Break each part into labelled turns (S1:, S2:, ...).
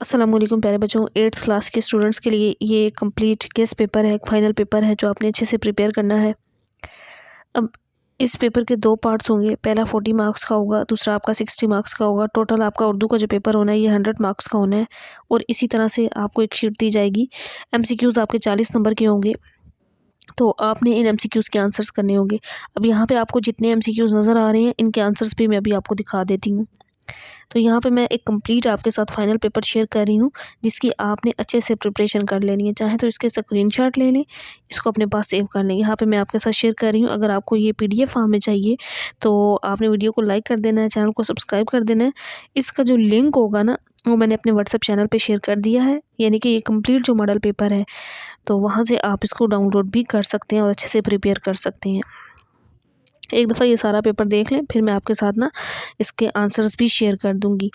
S1: अस्सलामुअलैकुम प्यारे बच्चों, 8th क्लास के स्टूडेंट्स के लिए ये कंप्लीट गेस पेपर है, फाइनल पेपर है जो आपने अच्छे से प्रिपेयर करना है। अब इस पेपर के दो पार्ट्स होंगे। पहला 40 मार्क्स का होगा, दूसरा आपका 60 मार्क्स का होगा। टोटल आपका उर्दू का जो पेपर होना है ये 100 मार्क्स का होना है। और इसी तरह से आपको एक शीट दी जाएगी। MCQs आपके 40 नंबर के होंगे, तो आपने इन MCQs के आंसर्स करने होंगे। अब यहाँ पे आपको जितने MCQs नज़र आ रहे हैं इनके आंसर्स भी मैं अभी आपको दिखा देती हूँ। तो यहाँ पे मैं एक कंप्लीट आपके साथ फाइनल पेपर शेयर कर रही हूँ, जिसकी आपने अच्छे से प्रिपरेशन कर लेनी है। चाहे तो इसके स्क्रीनशॉट ले लें, इसको अपने पास सेव कर लें। यहाँ पे मैं आपके साथ शेयर कर रही हूँ। अगर आपको ये PDF फॉर्म में चाहिए तो आपने वीडियो को लाइक कर देना है, चैनल को सब्सक्राइब कर देना है। इसका जो लिंक होगा ना वो मैंने अपने व्हाट्सएप चैनल पर शेयर कर दिया है, यानी कि ये कम्प्लीट जो मॉडल पेपर है, तो वहाँ से आप इसको डाउनलोड भी कर सकते हैं और अच्छे से प्रिपेयर कर सकते हैं। एक दफ़ा ये सारा पेपर देख लें, फिर मैं आपके साथ ना इसके आंसर्स भी शेयर कर दूंगी।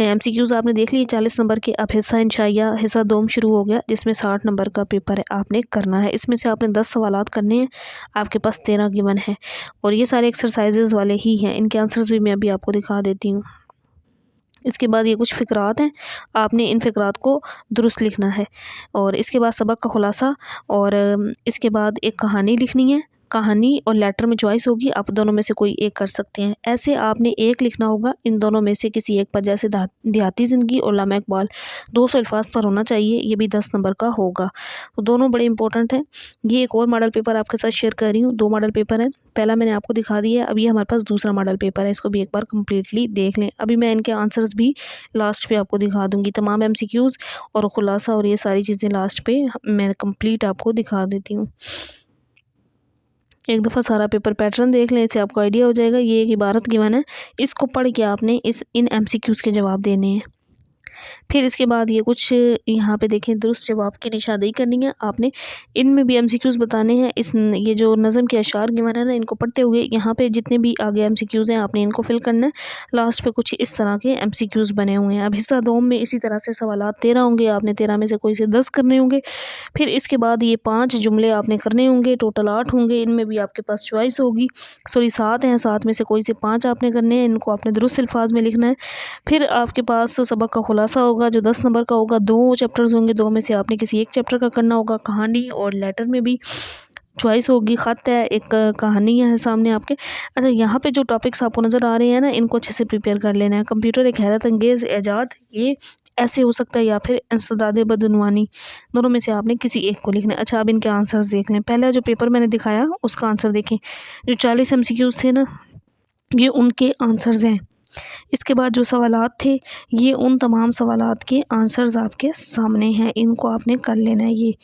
S1: MCQs आपने देख लिए 40 नंबर के। अब हिस्सा इंशाइया हिस्सा दोम शुरू हो गया, जिसमें 60 नंबर का पेपर है, आपने करना है। इसमें से आपने 10 सवालात करने हैं। आपके पास 13 गिवन है और ये सारे एक्सरसाइजेज वाले ही हैं। इनके आंसर्स भी मैं अभी आपको दिखा देती हूँ। इसके बाद ये कुछ फ़िक्रात हैं, आपने इन फ़िक्रात को दुरुस्त लिखना है। और इसके बाद सबक का खुलासा, और इसके बाद एक कहानी लिखनी है। कहानी और लेटर में चॉइस होगी, आप दोनों में से कोई एक कर सकते हैं। ऐसे आपने एक लिखना होगा इन दोनों में से किसी एक पर, जैसे देहाती ज़िंदगी और लामा इकबाल 200 अल्फाज पर होना चाहिए। ये भी 10 नंबर का होगा। तो दोनों बड़े इंपॉर्टेंट हैं। ये एक और मॉडल पेपर आपके साथ शेयर कर रही हूँ। 2 मॉडल पेपर हैं, पहला मैंने आपको दिखा दिया है। अब ये हमारे पास दूसरा मॉडल पेपर है, इसको भी एक बार कम्प्लीटली देख लें। अभी मैं इनके आंसर्स भी लास्ट पे आपको दिखा दूंगी, तमाम MCQs और खुलासा और ये सारी चीज़ें लास्ट पे मैं कंप्लीट आपको दिखा देती हूँ। एक दफ़ा सारा पेपर पैटर्न देख लें, इससे आपको आइडिया हो जाएगा। ये एक इबारत गिवन है, इसको पढ़ के आपने इन MCQs के जवाब देने हैं। फिर इसके बाद ये कुछ यहाँ पे देखें, दुरुस्त जवाब की निशानदेही करनी है आपने। इनमें भी MCQs बताने हैं। ये जो नज़म के अशार गिवन है ना, इनको पढ़ते हुए यहाँ पे जितने भी आगे MCQs हैं आपने इनको फिल करना है। लास्ट पे कुछ इस तरह के MCQs बने हुए हैं। अब हिस्सा दोम में इसी तरह से सवालात 13 होंगे, आपने 13 में से कोई से 10 करने होंगे। फिर इसके बाद ये 5 जुमले आपने करने होंगे, टोटल 8 होंगे। इनमें भी आपके पास चॉइस होगी, सॉरी 7 हैं, 7 में से कोई से 5 आपने करने हैं। इनको आपने दुरुस्त अल्फाज में लिखना है। फिर आपके पास सबक का खुलासा होगा जो 10 नंबर का होगा। 2 चैप्टर्स होंगे, 2 में से आपने किसी एक चैप्टर का करना होगा। कहानी और लेटर में भी चॉइस होगी, ख़त है, एक कहानी है सामने आपके। अच्छा, यहाँ पे जो टॉपिक्स आपको नज़र आ रहे हैं ना, इनको अच्छे से प्रिपेयर कर लेना है। कंप्यूटर एक हैरत अंगेज़ ईजाद, ये ऐसे हो सकता है, या फिर इंसदाद बदउनवानी, दोनों में से आपने किसी एक को लिखना है। अच्छा, अब इनके आंसर्स देख लें। पहला जो पेपर मैंने दिखाया उसका आंसर देखें। जो 40 MCQs थे ना, ये उनके आंसर्स हैं। इसके बाद जो सवालात थे, ये उन तमाम सवालात के आंसर्स आपके सामने हैं। इनको आपने कर लेना है, ये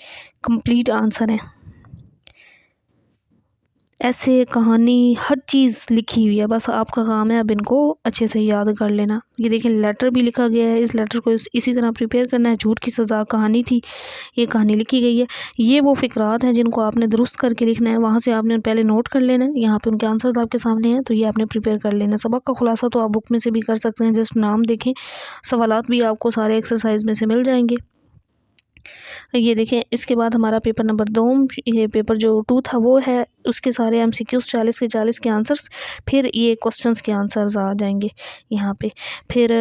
S1: कंप्लीट आंसर है। ऐसे कहानी हर चीज़ लिखी हुई है, बस आपका काम है अब इनको अच्छे से याद कर लेना। ये देखिए, लेटर भी लिखा गया है। इस लेटर को इसी तरह प्रिपेयर करना है। झूठ की सज़ा कहानी थी, ये कहानी लिखी गई है। ये वो फ़िक्रात हैं जिनको आपने दुरुस्त करके लिखना है। वहाँ से आपने पहले नोट कर लेना है। यहाँ पे उनके आंसर्स आपके सामने हैं, तो ये आपने प्रिपेयर कर लेना है। सबक का खुलासा तो आप बुक में से भी कर सकते हैं, जस्ट नाम देखें। सवालात भी आपको सारे एक्सरसाइज में से मिल जाएंगे। ये देखें, इसके बाद हमारा पेपर नंबर 2, ये पेपर जो 2 था वो है, उसके सारे MCQs 40 के 40 के आंसर्स। फिर ये क्वेश्चंस के आंसर्स आ जाएंगे यहाँ पे। फिर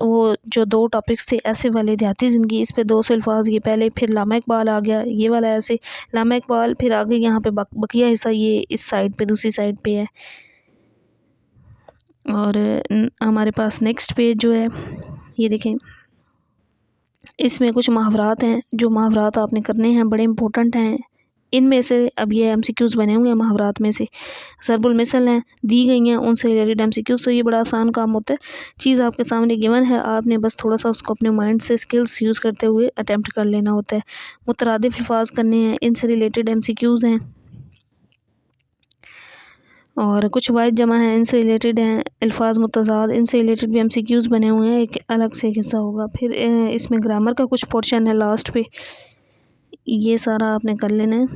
S1: वो जो 2 टॉपिक्स थे, ऐसे वाले, देहाती ज़िंदगी, इस पे 200 अल्फाज ये पहले। फिर लामा इकबाल आ गया, ये वाला ऐसे लामा इकबाल। फिर आगे यहाँ पे बकिया हिस्सा ये इस साइड पे, दूसरी साइड पे है। और हमारे पास नेक्स्ट पेज जो है, ये देखें, इसमें कुछ मुहावरात हैं। जो मुहावरात आपने करने हैं बड़े इंपॉर्टेंट हैं। इनमें से अब ये MCQs बने हुए हैं मुहावरात में से। ज़रबुल मिसल हैं, दी गई हैं, उनसे रिलेटेड MCQs। तो ये बड़ा आसान काम होता है। चीज़ आपके सामने गिवन है, आपने बस थोड़ा सा उसको अपने माइंड से स्किल्स यूज़ करते हुए अटैम्प्ट कर लेना होता है। मुतरादिफ अल्फाज करने हैं, इनसे रिलेटेड MCQs हैं। और कुछ वाहिद जमा है, इनसे रिलेटेड हैं। अल्फाज मुतज़ाद, इनसे रिलेटेड भी MCQs बने हुए हैं, एक अलग से हिस्सा होगा। फिर इसमें ग्रामर का कुछ पोर्शन है लास्ट पे, ये सारा आपने कर लेना है।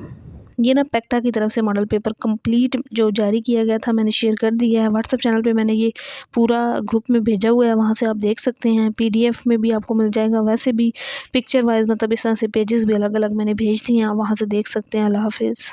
S1: ये ना पैक्टा की तरफ से मॉडल पेपर कंप्लीट जो जारी किया गया था, मैंने शेयर कर दिया है व्हाट्सएप चैनल पे। मैंने ये पूरा ग्रुप में भेजा हुआ है, वहाँ से आप देख सकते हैं। PDF में भी आपको मिल जाएगा, वैसे भी पिक्चर वाइज, मतलब इस तरह से पेजेस भी अलग अलग मैंने भेज दिए हैं, आप वहाँ से देख सकते हैं। अल्लाह हाफिज़।